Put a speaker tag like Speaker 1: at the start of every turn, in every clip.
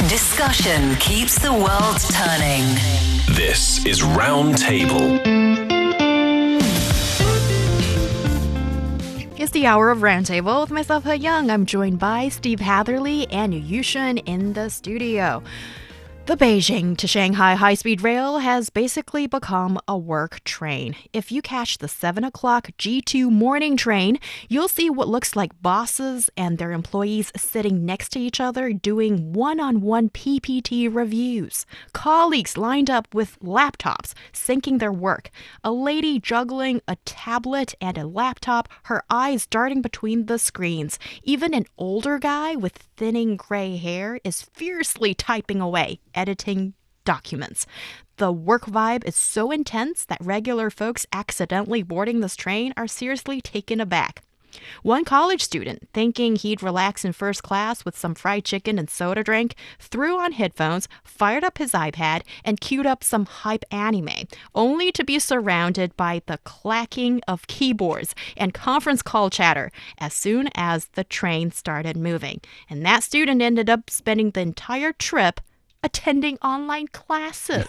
Speaker 1: Discussion keeps the world turning.
Speaker 2: This is Roundtable.
Speaker 3: It's the hour of Roundtable with myself, Heyang. I'm joined by Steve Hatherly and Yushun in the studio. The Beijing to Shanghai high-speed rail has basically become a work train. If you catch the 7 o'clock G2 morning train, you'll see what looks like bosses and their employees sitting next to each other doing one-on-one PPT reviews. Colleagues lined up with laptops, syncing their work. A lady juggling a tablet and a laptop, her eyes darting between the screens. Even an older guy with thinning gray hair is fiercely typing away, editing documents. The work vibe is so intense that regular folks accidentally boarding this train are seriously taken aback. One college student, thinking he'd relax in first class with some fried chicken and soda drink, threw on headphones, fired up his iPad, and queued up some hype anime, only to be surrounded by the clacking of keyboards and conference call chatter as soon as the train started moving. And that student ended up spending the entire trip attending online classes.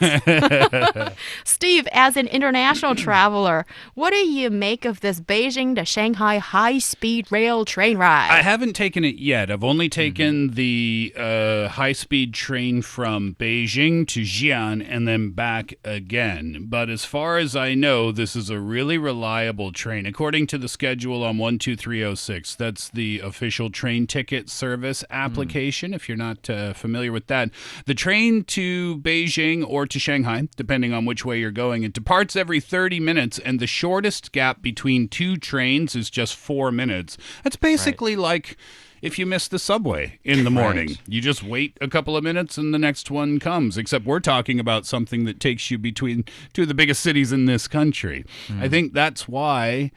Speaker 3: Steve, as an international traveler, what do you make of this Beijing to Shanghai high-speed rail train ride?
Speaker 4: I haven't taken it yet. I've only taken the high-speed train from Beijing to Xi'an and then back again. But as far as I know, this is a really reliable train. According to the schedule on 12306, that's the official train ticket service application, if you're not familiar with that. The train to Beijing or to Shanghai, depending on which way you're going, it departs every 30 minutes, and the shortest gap between two trains is just 4 minutes. That's basically like if you miss the subway in the morning. Right. You just wait a couple of minutes and the next one comes, except we're talking about something that takes you between two of the biggest cities in this country. I think that's why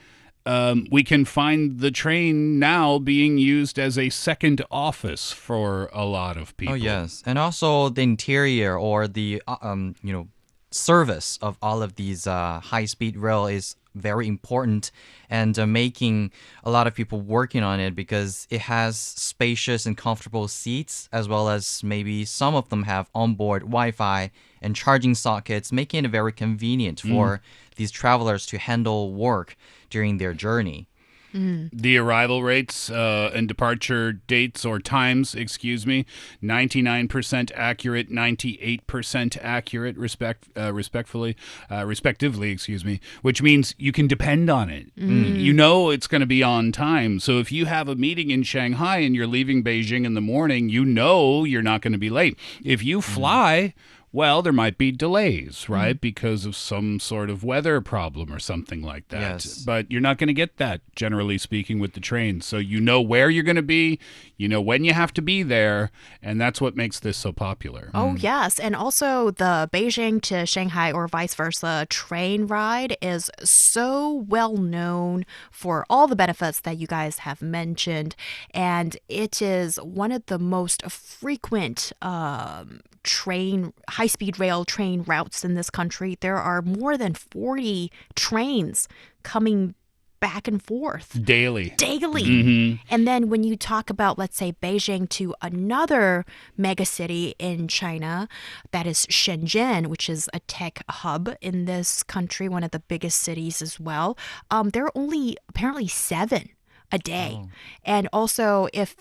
Speaker 4: we can find the train now being used as a second office for a lot of people.
Speaker 5: Oh, yes. And also the interior or the, service of all of these high-speed rail is very important and making a lot of people working on it because it has spacious and comfortable seats, as well as maybe some of them have onboard Wi-Fi and charging sockets, making it very convenient for these travelers to handle work during their journey.
Speaker 4: The arrival rates and departure dates or times, 99% accurate, 98% accurate, respectively, which means you can depend on it. You know it's going to be on time. So if you have a meeting in Shanghai and you're leaving Beijing in the morning, you know you're not going to be late. If you fly, well, there might be delays, right? Because of some sort of weather problem or something like that.
Speaker 5: Yes.
Speaker 4: But you're not going to get that, generally speaking, with the train. So you know where you're going to be, you know when you have to be there, and that's what makes this so popular.
Speaker 3: Oh, yes. And also the Beijing to Shanghai or vice versa train ride is so well known for all the benefits that you guys have mentioned. And it is one of the most frequent high-speed rail train routes in this country. There are more than 40 trains coming back and forth.
Speaker 4: Daily.
Speaker 3: And then when you talk about, let's say, Beijing to another megacity in China, that is Shenzhen, which is a tech hub in this country, one of the biggest cities as well, there are only apparently 7 a day. And also, if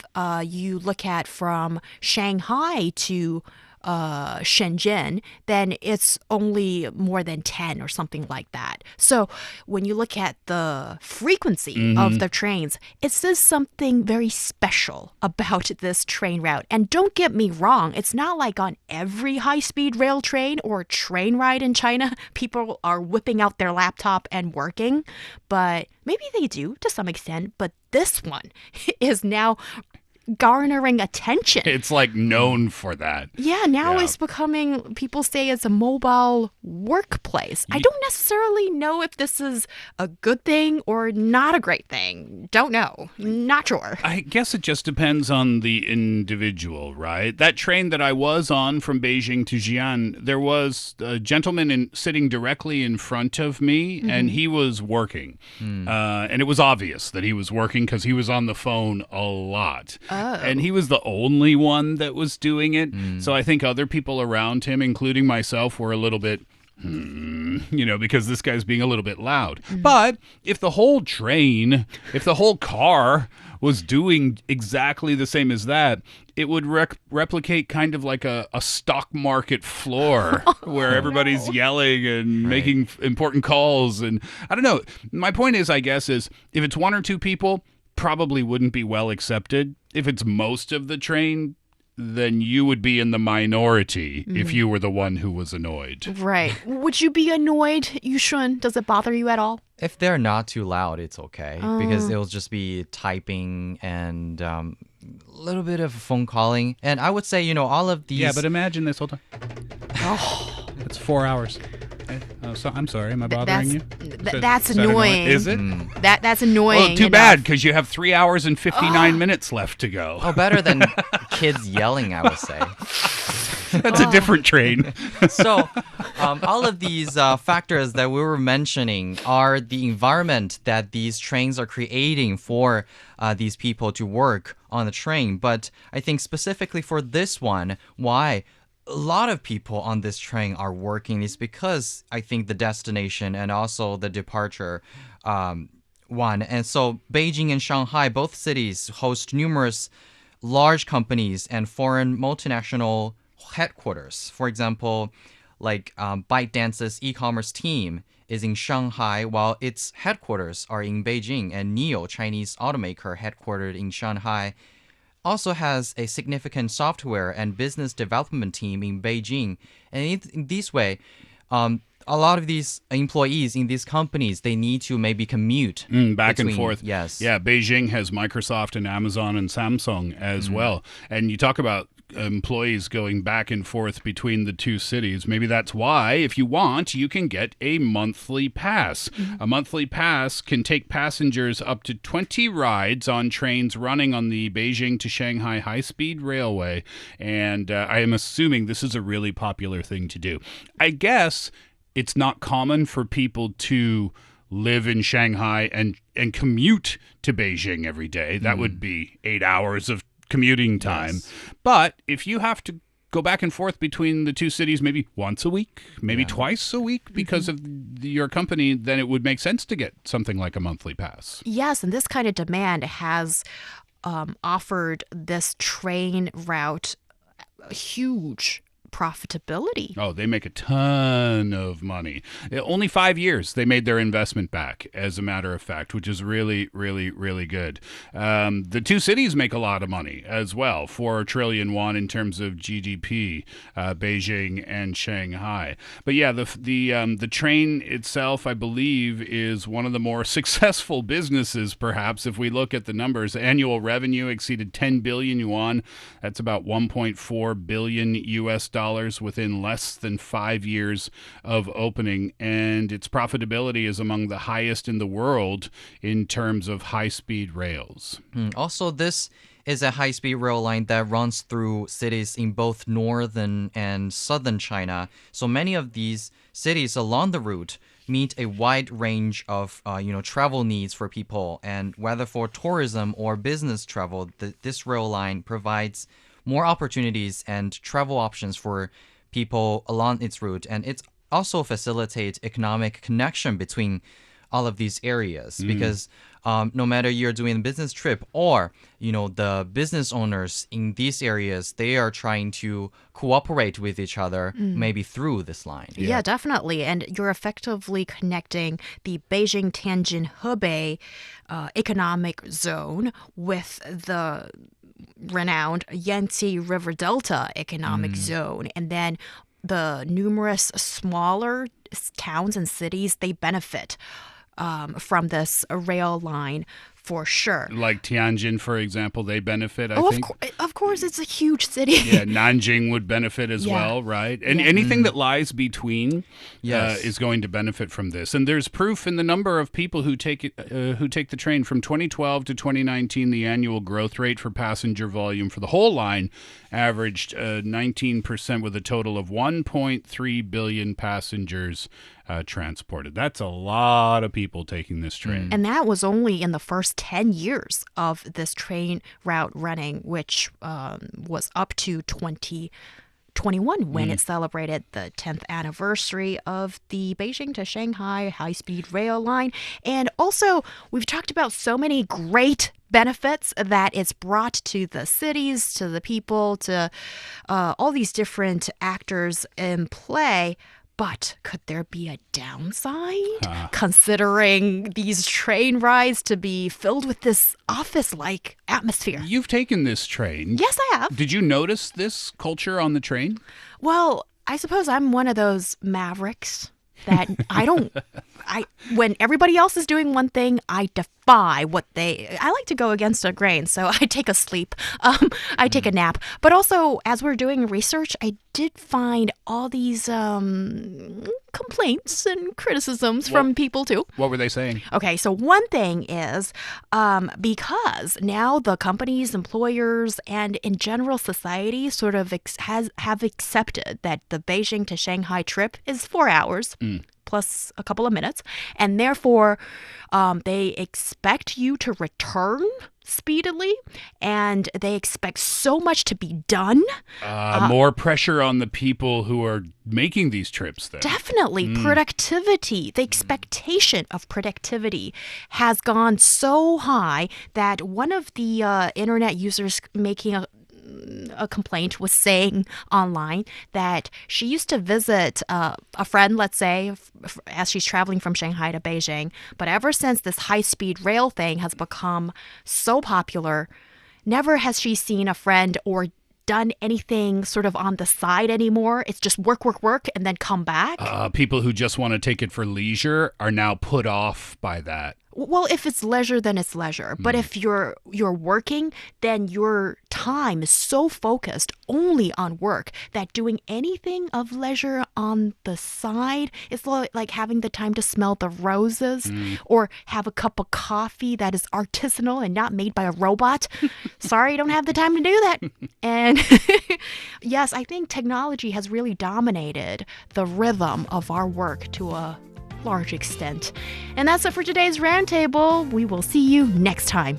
Speaker 3: you look at from Shanghai to Shenzhen, then it's only more than 10 or something like that. So when you look at the frequency of the trains, it says something very special about this train route. And don't get me wrong, it's not like on every high-speed rail train or train ride in China, people are whipping out their laptop and working, but maybe they do to some extent. But this one is now garnering attention.
Speaker 4: It's like known for that.
Speaker 3: Yeah, now it's becoming, people say it's a mobile workplace. I don't necessarily know if this is a good thing or not a great thing. Don't know. Not sure.
Speaker 4: I guess it just depends on the individual, right? That train that I was on from Beijing to Xi'an, there was a gentleman sitting directly in front of me, and he was working. And it was obvious that he was working because he was on the phone a lot. And he was the only one that was doing it. So I think other people around him, including myself, were a little bit, because this guy's being a little bit loud. But if the whole car was doing exactly the same as that, it would replicate kind of like a stock market floor where everybody's yelling and making important calls. And I don't know. My point is, I guess, is if it's one or two people, probably wouldn't be well accepted. If it's most of the train, then you would be in the minority if you were the one who was annoyed.
Speaker 3: Right. Would you be annoyed, Yushun? Does it bother you at all?
Speaker 5: If they're not too loud, it's okay because it'll just be typing and a little bit of phone calling. And I would say, all of these.
Speaker 4: Yeah, but imagine this. Hold on. It's 4 hours. I'm sorry. Am I bothering you?
Speaker 3: That's annoying.
Speaker 4: Is it?
Speaker 3: That's annoying.
Speaker 4: Well, too bad, because you have 3 hours and 59 minutes left to go.
Speaker 5: Oh, better than kids yelling, I would say.
Speaker 4: That's a different train.
Speaker 5: So, all of these factors that we were mentioning are the environment that these trains are creating for these people to work on the train. But I think specifically for this one, why a lot of people on this train are working is because I think the destination and also the departure one. And so Beijing and Shanghai, both cities, host numerous large companies and foreign multinational headquarters. For example, like ByteDance's e-commerce team is in Shanghai, while its headquarters are in Beijing, and NIO, Chinese automaker headquartered in Shanghai, also has a significant software and business development team in Beijing. And in this way, a lot of these employees in these companies, they need to maybe commute
Speaker 4: back and forth.
Speaker 5: Yes.
Speaker 4: Yeah, Beijing has Microsoft and Amazon and Samsung as well. And you talk about employees going back and forth between the two cities. Maybe that's why, if you want, you can get a monthly pass. A monthly pass can take passengers up to 20 rides on trains running on the Beijing to Shanghai high-speed railway. And I am assuming this is a really popular thing to do. I guess it's not common for people to live in Shanghai and commute to Beijing every day. That would be 8 hours of commuting time.
Speaker 5: Yes.
Speaker 4: But if you have to go back and forth between the two cities maybe once a week, maybe twice a week because of your company, then it would make sense to get something like a monthly pass.
Speaker 3: Yes, and this kind of demand has offered this train route a huge profitability.
Speaker 4: Oh, they make a ton of money. Only 5 years they made their investment back, as a matter of fact, which is really, really, really good. The two cities make a lot of money as well, 4 trillion won in terms of GDP, Beijing and Shanghai. But yeah, the train itself, I believe, is one of the more successful businesses, perhaps, if we look at the numbers. Annual revenue exceeded 10 billion yuan. That's about 1.4 billion US dollars within less than 5 years of opening, and its profitability is among the highest in the world in terms of high-speed rails.
Speaker 5: Also, this is a high-speed rail line that runs through cities in both northern and southern China. So many of these cities along the route meet a wide range of travel needs for people, and whether for tourism or business travel, this rail line provides more opportunities and travel options for people along its route, and it also facilitates economic connection between all of these areas because no matter you're doing a business trip or the business owners in these areas, they are trying to cooperate with each other maybe through this line.
Speaker 3: Yeah, definitely. And you're effectively connecting the Beijing-Tianjin-Hebei economic zone with the renowned Yangtze River Delta economic zone. And then the numerous smaller towns and cities, they benefit from this rail line for sure.
Speaker 4: Like Tianjin, for example, they benefit, I think.
Speaker 3: Of course, it's a huge city.
Speaker 4: Yeah, Nanjing would benefit as well, right? And anything that lies between is going to benefit from this. And there's proof in the number of people who take the train. From 2012 to 2019, the annual growth rate for passenger volume for the whole line averaged 19%, with a total of 1.3 billion passengers transported. That's a lot of people taking this train.
Speaker 3: And that was only in the first 10 years of this train route running, which was up to 2021 when it celebrated the 10th anniversary of the Beijing to Shanghai high-speed rail line. And also, we've talked about so many great benefits that it's brought to the cities, to the people, to all these different actors in play. But could there be a downside, considering these train rides to be filled with this office-like atmosphere?
Speaker 4: You've taken this train.
Speaker 3: Yes, I have.
Speaker 4: Did you notice this culture on the train?
Speaker 3: Well, I suppose I'm one of those mavericks that when everybody else is doing one thing, I defy I like to go against the grain, so I take a sleep. I take a nap. But also, as we're doing research, I did find all these complaints and criticisms from people too.
Speaker 4: What were they saying?
Speaker 3: Okay, so one thing is because now the companies, employers, and in general society sort of have accepted that the Beijing to Shanghai trip is 4 hours. Plus a couple of minutes, and therefore they expect you to return speedily, and they expect so much to be done.
Speaker 4: More pressure on the people who are making these trips then.
Speaker 3: Definitely. Productivity, the expectation of productivity has gone so high that one of the internet users making a complaint was saying online that she used to visit a friend, let's say, as she's traveling from Shanghai to Beijing. But ever since this high-speed rail thing has become so popular, never has she seen a friend or done anything sort of on the side anymore. It's just work, and then come back.
Speaker 4: People who just want to take it for leisure are now put off by that.
Speaker 3: Well, if it's leisure, then it's leisure. But if you're working, then your time is so focused only on work that doing anything of leisure on the side is like having the time to smell the roses or have a cup of coffee that is artisanal and not made by a robot. Sorry, don't have the time to do that. And yes, I think technology has really dominated the rhythm of our work to a large extent. And that's it for today's Roundtable. We will see you next time.